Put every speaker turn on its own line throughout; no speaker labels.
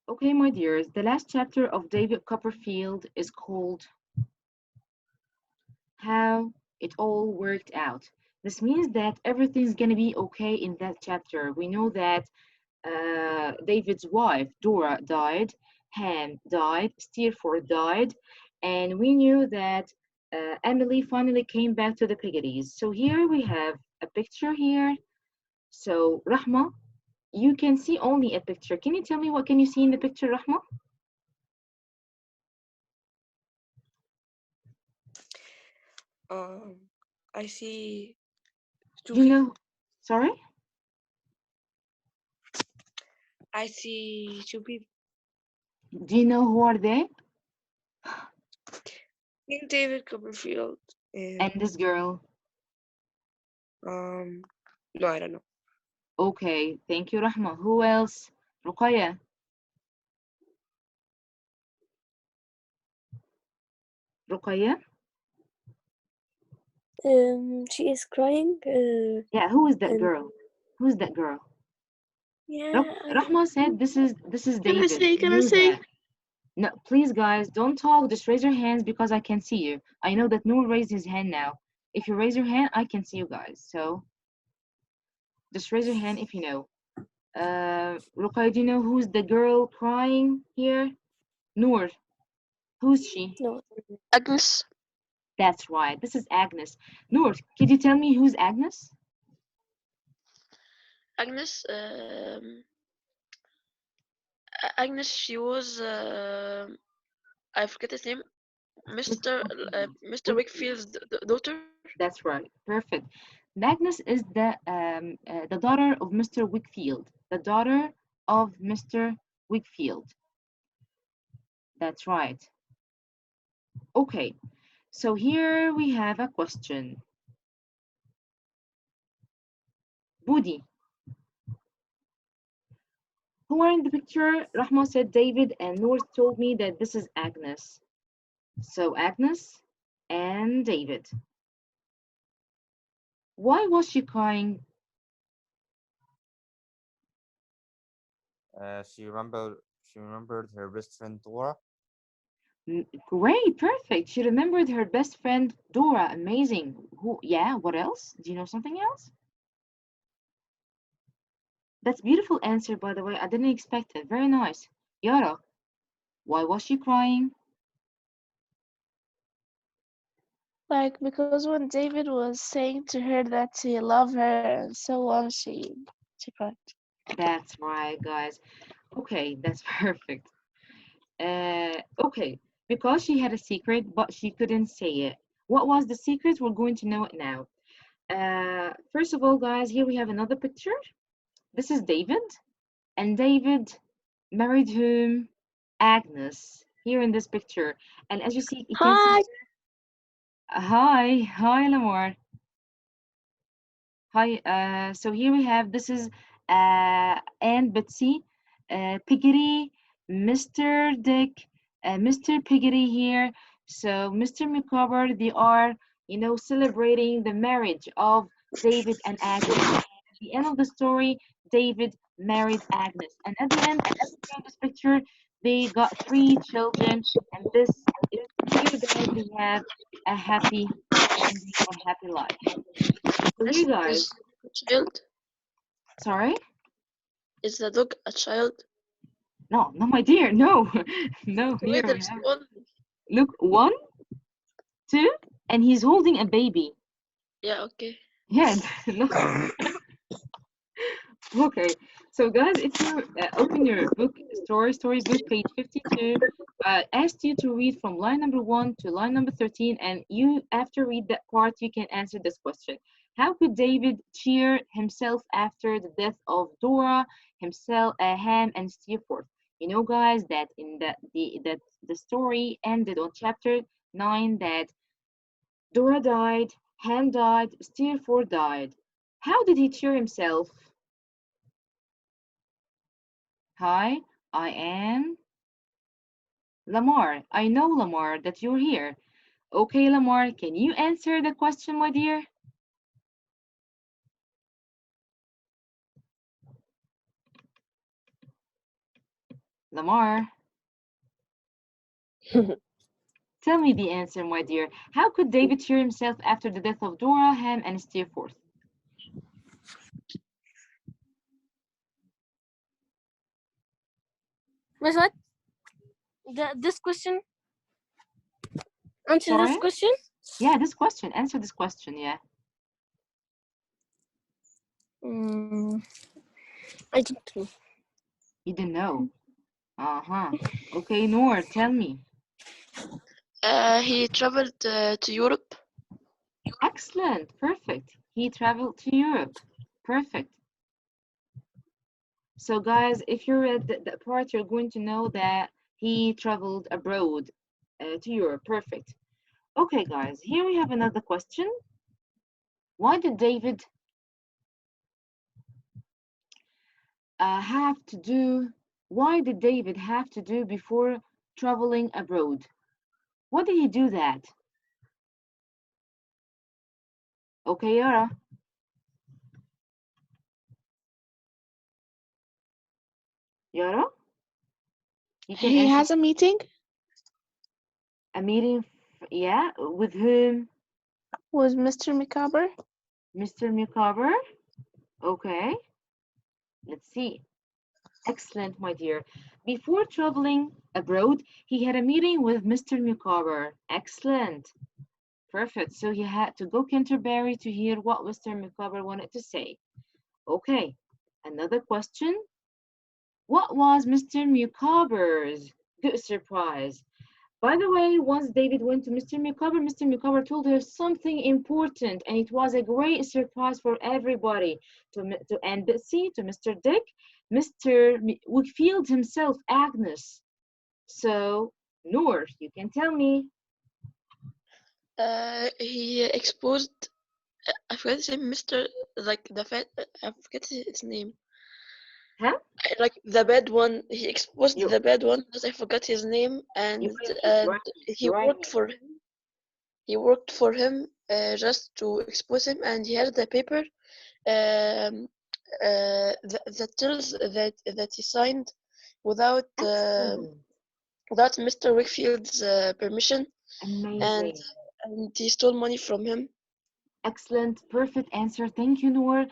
Okay, my dears, the last chapter of David Copperfield is called How It All Worked Out. This means that everything's gonna be okay in that chapter. We know that David's wife, Dora, died, Ham died, Steerforth died, and we knew that Emily finally came back to the Piggeries. So here we have a picture here. So, Rahma, you can see only a picture. Can you tell me what can you see in the picture, Rahma?
Um, I see two
Do you
people.
know? Sorry?
I see two people.
Do you know who are they?
King David Copperfield
And
and
this girl.
um no, I don't know.
Okay, thank you, Rahma. Who else? Ruqayya. Ruqayya?
She is crying.
Yeah, who is that
And
girl? Who's that girl?
yeah, I don't.
Rahma said this is
Can I
David.
say?
She
Can I
knew
say?
that. No, please guys, don't talk. Just raise your hands because I can see you. I know that Noor raised his hand now. If you raise your hand, I can see you guys. So just raise your hand if you know. Ruqayya, do you know who's the girl crying here? Noor. Who's she?
No.
Agnes.
That's right. This is Agnes. Noor, could you tell me who's Agnes?
Agnes. Agnes. She was. I forget his name.
Mr.
Mr.
Wickfield.
Wickfield's daughter.
That's right. Perfect. Agnes is the daughter of Mr. Wickfield. The daughter of Mr. Wickfield. That's right. Okay. So here we have a question. Budi, who are in the picture? Rahma said David, and Noor told me that this is Agnes. So Agnes and David. Why was she crying?
She remembered her best friend Dora.
Great, perfect. She remembered her best friend Dora. Amazing. Who? Yeah. What else? Do you know something else? That's beautiful answer, by the way. I didn't expect it. Very nice. Yara, why was she crying?
Like because when David was saying to her that he loved her and so on, she cried.
That's right, guys. Okay, that's perfect. Okay, because she had a secret, but she couldn't say it. What was the secret? We're going to know it now. First of all, guys, here we have another picture. This is David, and David married whom? Agnes. Here in this picture, and as you see, you can see.
Hi.
Hi, Lamar. Hi. So here we have this is Aunt Betsy, Piggery, Mr. Dick, Mr. Piggery here. So Mr. Micawber, they are, celebrating the marriage of David and Agnes. At the end of the story, David married Agnes, and at the end, as you see in this picture, they got three children, and this is here, guys. We have a happy ending or happy life. So here, guys.
Is a child.
Sorry?
Is the dog a child?
No, no, my dear, no. No, here
Wait,
we
there's
have.
one.
Look, one, two, and he's holding a baby.
Yeah. Okay.
Yeah, no. Okay. So, guys, if you open your book, storybook, page 52, asked you to read from line number 1 to line number 13, and you, after read that part, you can answer this question. How could David cheer himself after the death of Dora, himself, Ham, and Steerforth? You know, guys, that in the story ended on chapter 9 that Dora died, Ham died, Steerforth died. How did he cheer himself? Hi, I am Lamar. I know, Lamar, that you're here. Okay, Lamar, can you answer the question, my dear? Lamar, tell me the answer, my dear. How could David cheer himself after the death of Dora, Ham, and Steerforth?
Miss what? This question? Answer this
Sorry?
question?
Yeah, this question. Answer this question, yeah.
I don't know.
You didn't know. Uh-huh. Okay, Noor, tell me.
He traveled to Europe.
Excellent. Perfect. He traveled to Europe. Perfect. So guys, if you read that part, you're going to know that he traveled abroad to Europe. Perfect. Okay, guys, here we have another question. Why did David why did David have to do before traveling abroad? What did he do that? Okay, Yara. Yara? You can
He
answer.
has a meeting
A meeting, yeah, with whom?
with Mr. Micawber.
Mr. Micawber. Okay, let's see. Excellent, my dear. Before traveling abroad, he had a meeting with Mr. Micawber. Excellent. Perfect. So he had to go Canterbury to hear what Mr. Micawber wanted to say. Okay, another question. What was Mr. Micawber's good surprise? By the way, once David went to Mr. Micawber told her something important, and it was a great surprise for everybody. To Aunt Betsy, to Mr. Dick, Mr. Wickfield himself, Agnes. So, Noor, you can tell me.
He exposed. I forget his name, Mr. Like the fat. I forget his name.
Huh?
Like the bad one. He exposed
You,
the bad one because I forgot his name, and
right?
he
Right.
worked for him. He worked for him just to expose him, and he had the paper um, that tells that he signed without
Excellent.
without Mr. Wickfield's permission, and
Amazing.
and he stole money from him.
Excellent. Perfect answer. Thank you, Noor.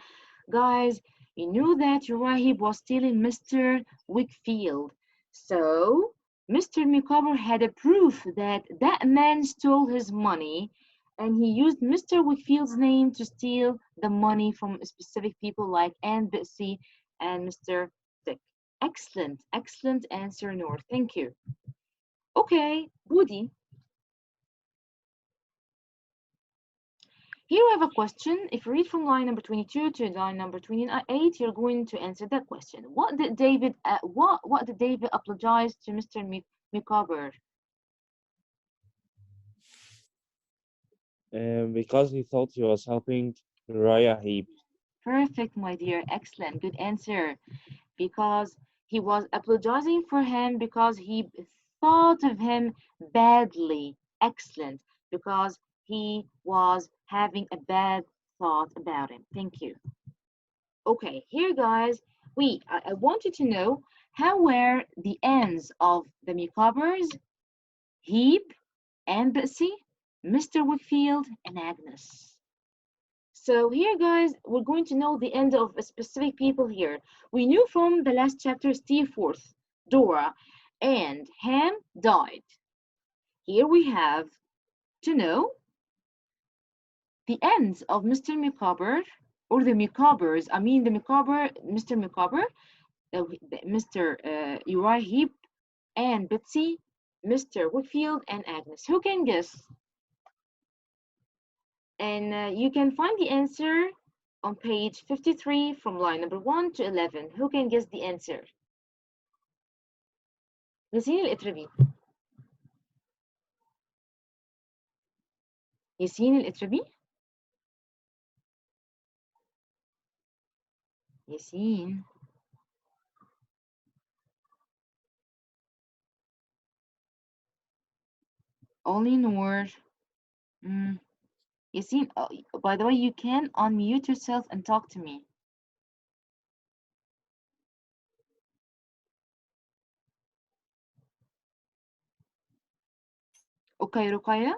Guys, you knew that Rahib was stealing Mr. Wickfield. So, Mr. Micawber had a proof that that man stole his money, and he used Mr. Wickfield's name to steal the money from specific people like Aunt Betsy and Mr. Dick. Excellent, excellent answer, Noor. Thank you. Okay, Woody, here we have a question. If you read from line number 22 to line number 28, you're going to answer that question. What did David apologize to Mr. Micawber?
Because he thought he was helping Uriah Heep.
Perfect, my dear. Excellent. Good answer. Because he was apologizing for him because he thought of him badly. Excellent. Because he was having a bad thought about him. Thank you. Okay, here guys, I want you to know how were the ends of the Micawbers, Heap, and Betsy, Mr. Wickfield, and Agnes. So here guys, we're going to know the end of specific people here. We knew from the last chapter Steerforth, Dora, and Ham died. Here we have to know the ends of Mr. Micawber, or the Micawbers, I mean the Micawber, Mr. Micawber, Mr. Uriah Heep, and Betsy, Mr. Wickfield, and Agnes. Who can guess? And you can find the answer on page 53 from line number 1 to 11. Who can guess the answer? ياسين الإتربي. ياسين الإتربي. ياسين. Only Noor. Yasin, by the way, you can unmute yourself and talk to me. Okay, Ruqayya?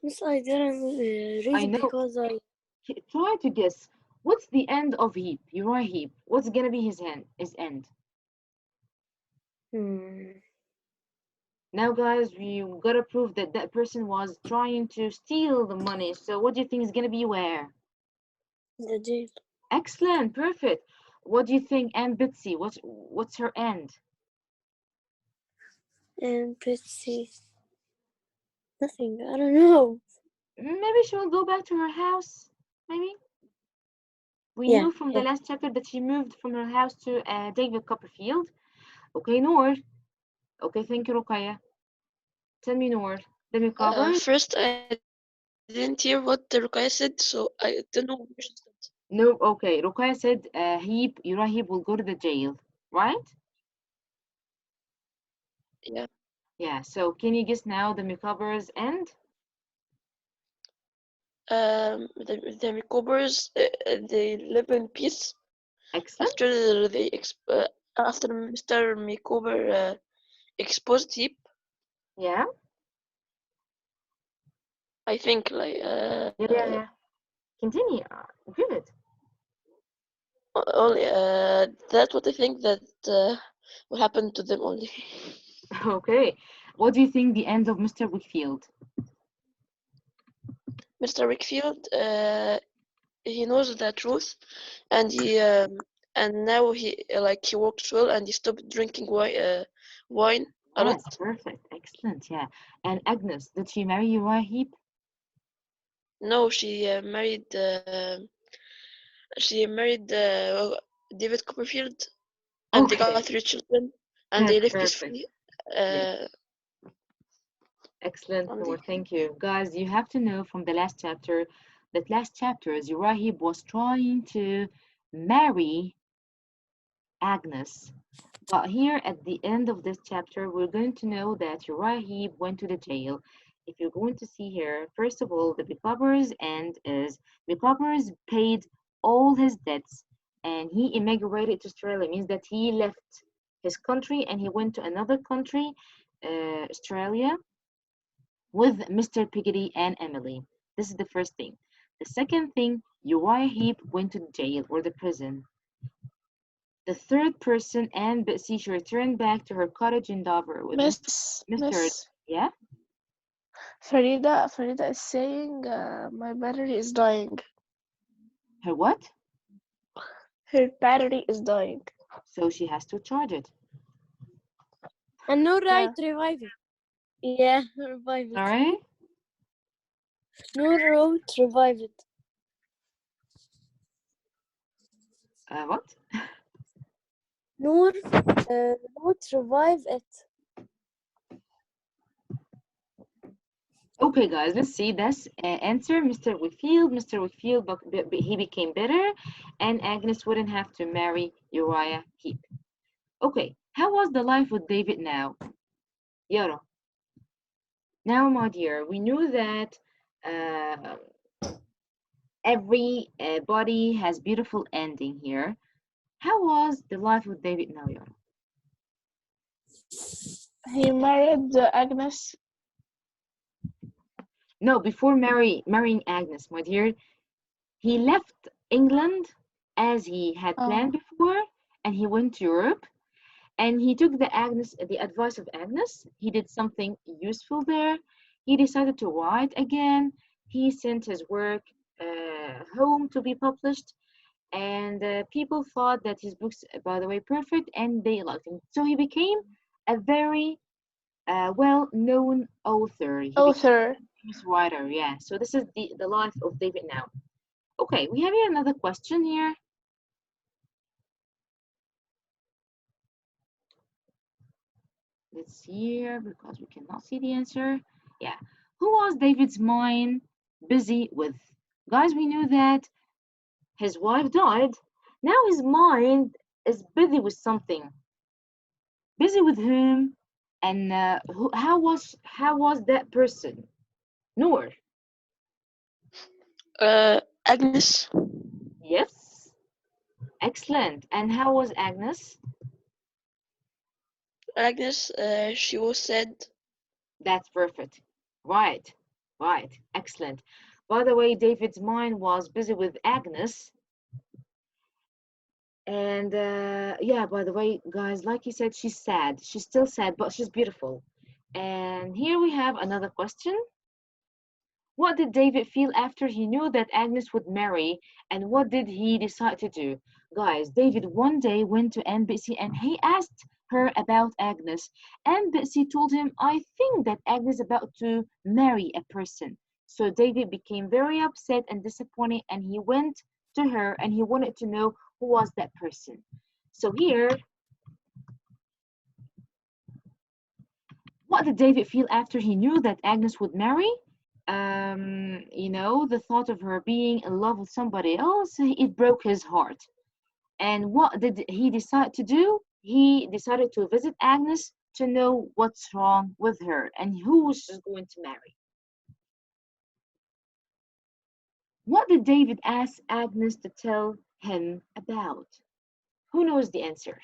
Miss, I didn't read
I
it
know.
because I
Try to guess. What's the end of Heap? Uriah Heap. What's gonna be his end? His end.
hmm,
Now, guys, you gotta prove that that person was trying to steal the money. So, what do you think is gonna be where?
the jail
Excellent, perfect. What do you think, Aunt Bitsy? What's her end?
and Betsy. Nothing. I don't know.
Maybe she will go back to her house. Maybe. We
Yeah,
knew from the
yeah.
last chapter that she moved from her house to David Copperfield. Okay, Noor. Okay, thank you, Ruqayya. Tell me, Noor. The macabre?
First, I didn't hear what the Rukaya said, so I don't know what she said.
No, okay. Ruqayya said Uriah Heep will go to the jail, right?
Yeah.
Yeah, so can you guess now the macabre's end?
The Micobers, they live in peace
Excellent.
after Mr. Micober exposed Heap.
Yeah.
I think
Yeah. Continue. Good.
only that's what I think that will happen to them only.
Okay. What do you think the end of Mr. Wickfield?
Mr. Wickfield, he knows the truth, and now he works well, and he stopped drinking wine a lot.
Yes, perfect. Excellent. Yeah. And Agnes, did she marry Uriah Heep?
No, she married David Copperfield, and they got
Okay.
3 children, and they live
Perfect.
peacefully.
Yes. Excellent,
On
Noor.
the
Thank you. Guys, you have to know from the last chapter that last chapter, Uriah Heep was trying to marry Agnes. But here at the end of this chapter, we're going to know that Uriah Heep went to the jail. If you're going to see here, first of all, the Becobbers end is Becobbers paid all his debts and he immigrated to Australia. It means that he left his country and he went to another country, Australia, with Mr. Piggotty and Emily. This is the first thing. The second thing, Uriah Heep went to jail or the prison. The third person, Anne Betsy, she returned back to her cottage in Dover with Mr.
Miss
Yeah?
Farida is saying my battery is dying.
Her what?
Her battery is dying.
So she has to charge it.
And no right,
Yeah.
revive it. Yeah, revive it.
Sorry?
No road, revive it.
What?
Noor, road, revive it.
Okay, guys, let's see this answer. Mr. Whitfield. Mr. Whitfield, he became bitter, and Agnes wouldn't have to marry Uriah Heep. Okay, how was the life with David now? Yara. Now, my dear, we knew that uh, every body has beautiful ending here. How was the life with David now, Yara?
He married Agnes.
No, before marrying Agnes, my dear, he left England as he had planned before, and he went to Europe. And he took the advice of Agnes. He did something useful there. He decided to write again. He sent his work home to be published, and people thought that his books, by the way, perfect, and they liked him. So he became a very well-known author. He became
Author.
a famous writer. Yeah. So this is the life of David now. Okay, we have here another question here. Let's see here because we cannot see the answer. Yeah. Who was David's mind busy with? Guys, we knew that his wife died. Now his mind is busy with something. Busy with whom? And how was that person? Noor.
Agnes.
Yes. Excellent. And how was Agnes?
Agnes, she was sad.
That's perfect. Right, right, excellent. By the way, David's mind was busy with Agnes. And yeah, by the way, guys, like you said, she's sad. She's still sad, but she's beautiful. And here we have another question. What did David feel after he knew that Agnes would marry, and what did he decide to do? Guys, David one day went to Aunt Betsy and he asked her about Agnes. Aunt Betsy told him, I think that Agnes is about to marry a person. So David became very upset and disappointed, and he went to her and he wanted to know who was that person. So here, what did David feel after he knew that Agnes would marry? The thought of her being in love with somebody else, it broke his heart. And what did he decide to do? He decided to visit Agnes to know what's wrong with her and who she's going to marry. What did David ask Agnes to tell him about? Who knows the answer?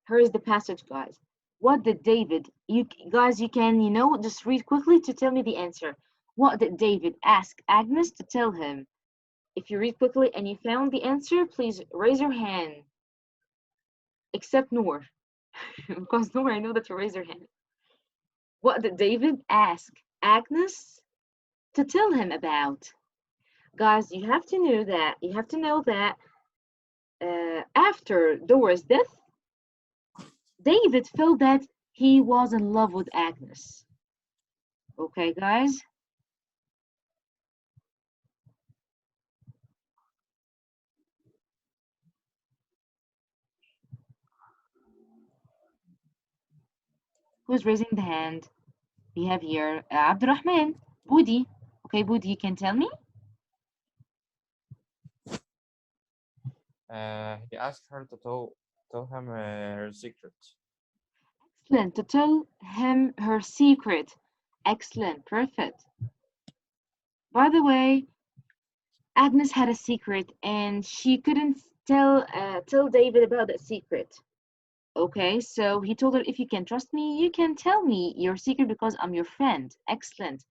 Here is the passage, guys. What did David, you guys, you can, just read quickly to tell me the answer. What did David ask Agnes to tell him? If you read quickly and you found the answer, please raise your hand. Except Noor. Because Noor, I know that you raise your hand. What did David ask Agnes to tell him about? Guys, you have to know that after Dora's death, David felt that he was in love with Agnes. Okay, guys? Who's raising the hand? We have here Abdurrahman, Budi. Okay, Budi, you can tell me?
He asked her to tell him her secret.
Excellent, to tell him her secret. Excellent, perfect. By the way, Agnes had a secret and she couldn't tell David about that secret. Okay, so he told her, if you can trust me, you can tell me your secret because I'm your friend. Excellent.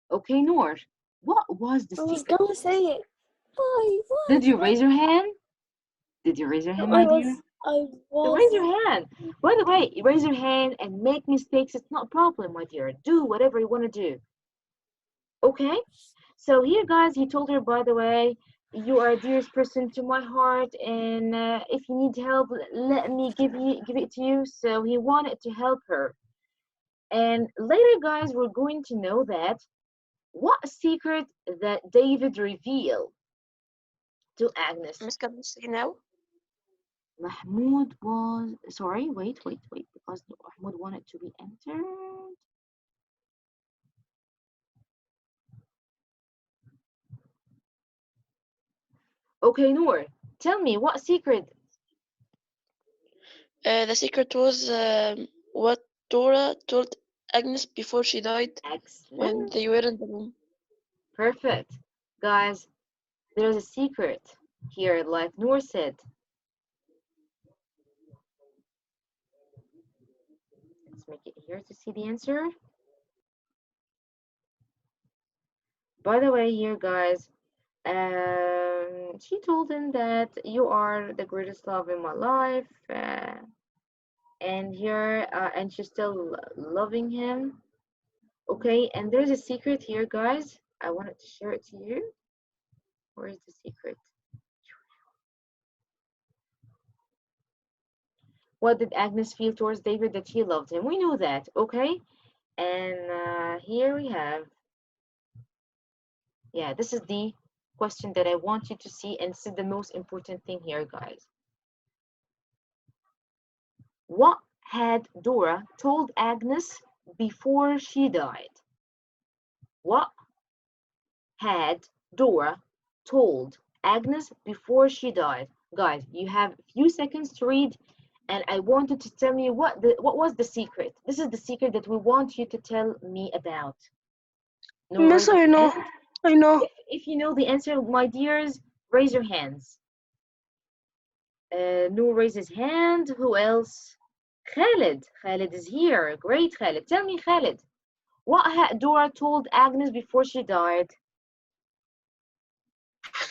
Okay, Noor, what was the
I was
secret?
gonna say it. Why?
Did you raise your hand? Did you raise your hand, my dear?
I
So
was.
raise your hand. By the way, raise your hand and make mistakes. It's not a problem, my dear. Do whatever you want to do. Okay? So here, guys, he told her, by the way, you are a dearest person to my heart, and if you need help, let me give it to you. So he wanted to help her. And later, guys, we're going to know that what secret that David revealed to Agnes.
Miss, can you say now?
Mahmoud was, sorry, wait, because Mahmoud wanted to be entered. Okay, Noor, tell me what secret.
The secret was what Dora told Agnes before she died when
Excellent,
they were in the room.
perfect. Guys, there's a secret here, like Noor said. Let's make it here to see the answer. By the way, here, guys, she told him that you are the greatest love in my life, and here, and she's still loving him. Okay, and there's a secret here, guys. I wanted to share it to you. Where is the secret? What did Agnes feel towards David? That she loved him. We know that, okay? And here we have, yeah, this is the question that I want you to see, and this is the most important thing here, guys. What had Dora told Agnes before she died? What had Dora told Agnes before she died? Guys, you have a few seconds to read, and I wanted to tell me what was the secret. This is the secret that we want you to tell me about. No,
Miss, I know. I know.
If you know the answer, my dears, raise your hands. No raises hand. Who else? Khalid. Khalid is here. Great, Khalid. Tell me, Khalid, what had Dora told Agnes before she died?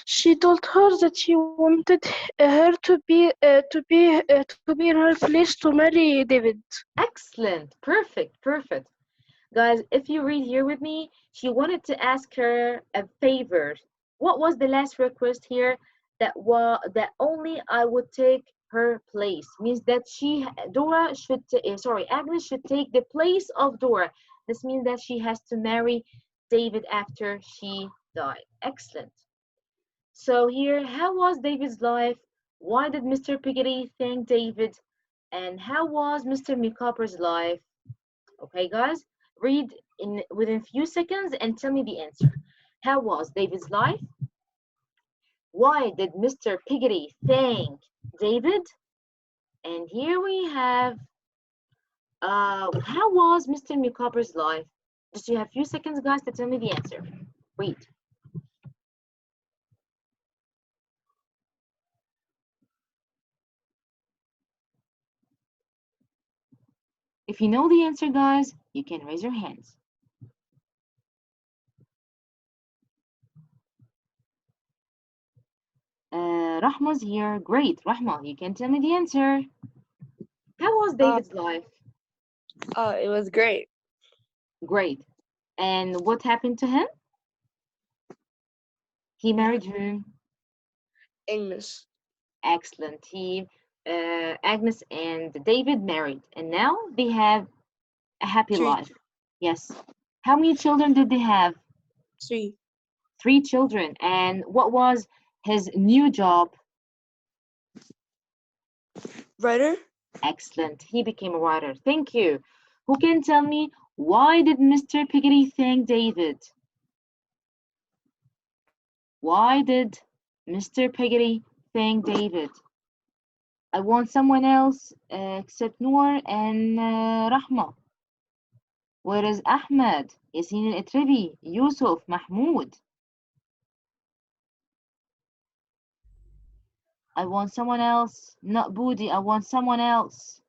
She told her that she wanted her to be in her place to marry David.
Excellent. Perfect. Perfect. Guys, if you read here with me, she wanted to ask her a favor. What was the last request here? That only I would take her place. Means that Dora should, Agnes should take the place of Dora. This means that she has to marry David after she died. Excellent. So here, how was David's life? Why did Mr. Piggery thank David? And how was Mr. Micawber's life? Okay, guys, read in within few seconds and tell me the answer. How was David's life? Why did Mr. Piggery thank David? And here we have how was Mr. Micawber's life? Just you have few seconds, guys, to tell me the answer. Read. If you know the answer, guys, you can raise your hands. Rahma's here. Great, Rahma, you can tell me the answer. How was David's life?
It was great.
Great. And what happened to him? He married whom?
Agnes.
Excellent. Agnes and David married, and now they have a happy
3.
life. Yes. How many children did they have?
3.
3 children. And what was his new job?
Writer?
Excellent. He became a writer. Thank you. Who can tell me why did Mr. Piggery thank David? Why did Mr. Piggery thank David? I want someone else except Noor and Rahma. Where is Ahmed? Yasin al-Itribi, Yusuf, Mahmoud? I want someone else. Not Budi, I want someone else.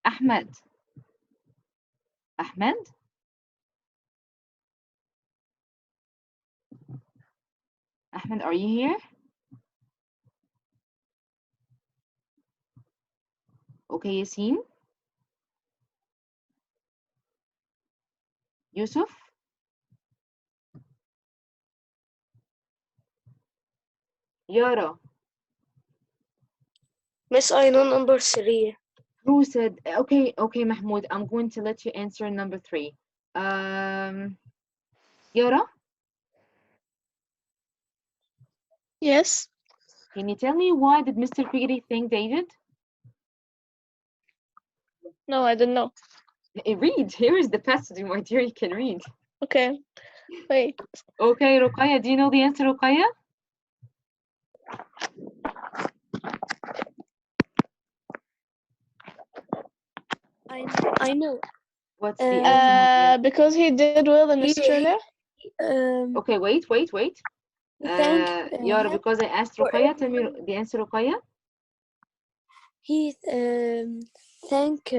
Ahmed. Ahmed? Ahmed, are you here? Okay, Yasin? Yusuf? Yara?
Miss, I know number 3.
Who said, okay, Mahmoud, I'm going to let you answer number 3. Yara,
Yes.
can you tell me why did Mr. Piggery thank David?
No, I don't know.
Read, here is the passage, my dear, you can read.
Okay. Wait.
Okay, Ruqayya, do you know the answer, Ruqayya?
I know.
What's the answer, my dear?
Because he did well in
He-
Australia.
Okay, wait.
Thank
Yara,
him
because I asked
for
Ruqayya, tell me the answer, Ruqayya.
he thank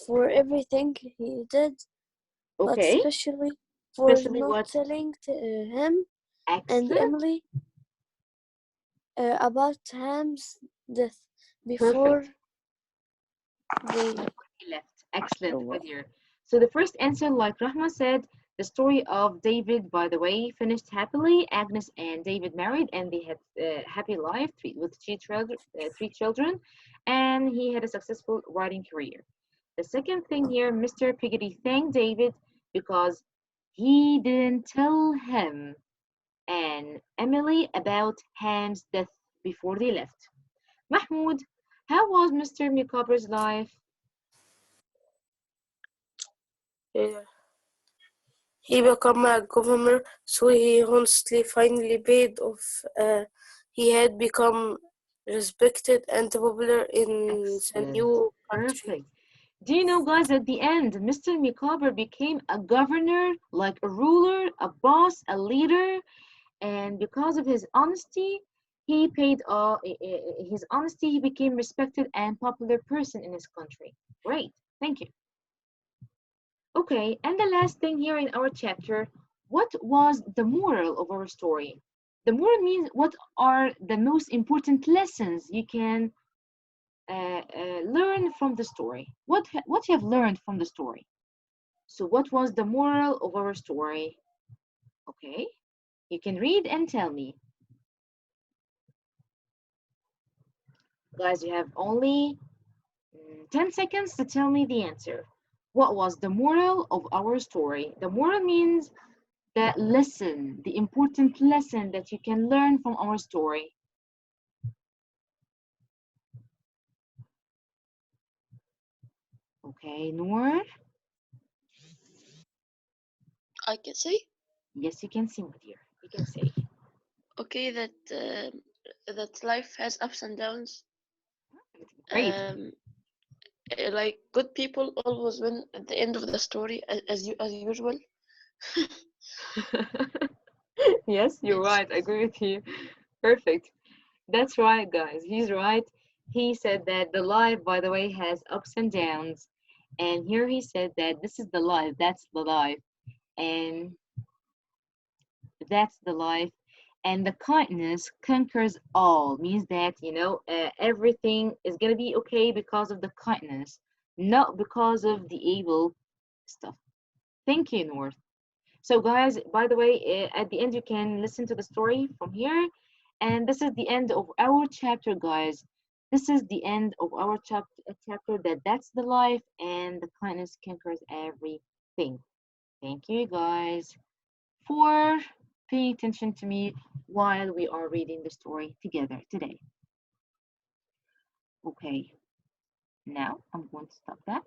for everything he did, but
Okay,
especially for
especially
not
what?
telling him and
Excellent,
Emily about Ham's death before
perfect.
they
He left. Excellent, my
away.
dear. So the first answer, like Rahma said, the story of David, by the way, finished happily. Agnes and David married, and they had a happy life with 3 children, and he had a successful writing career. The second thing here, Mr. Piggery thanked David because he didn't tell him and Emily about Ham's death before they left. Mahmoud, how was Mr. Micawber's life?
Yeah. He became a governor, so he honestly finally paid off. He had become respected and popular in the
Excellent.
new country.
Perfect. Do you know, guys, at the end, Mr. Micawber became a governor, like a ruler, a boss, a leader, and because of his honesty, he paid all his honesty, he became respected and popular person in his country. Great, thank you. Okay, and the last thing here in our chapter, what was the moral of our story? The moral means what are the most important lessons you can learn from the story. What you have learned from the story. So what was the moral of our story? Okay, you can read and tell me. Guys, you have only 10 seconds to tell me the answer. What was the moral of our story? The moral means the lesson, the important lesson that you can learn from our story. Okay, Noor?
I can say,
Yes, you can say, my dear. You can say.
okay, that life has ups and downs.
Great.
Like good people always win at the end of the story, as usual.
Yes, you're
Yes.
right. I agree with you. Perfect. That's right, guys. He's right. He said that the life, by the way, has ups and downs. And here he said that this is the life, that's the life. And that's the life. And the kindness conquers all, means that, everything is going to be okay because of the kindness, not because of the evil stuff. Thank you, North. So, guys, by the way, at the end, you can listen to the story from here. And this is the end of our chapter, guys. This is the end of our chapter that's the life and the kindness conquers everything. Thank you, guys, for paying attention to me while we are reading the story together today. Okay, now I'm going to stop that.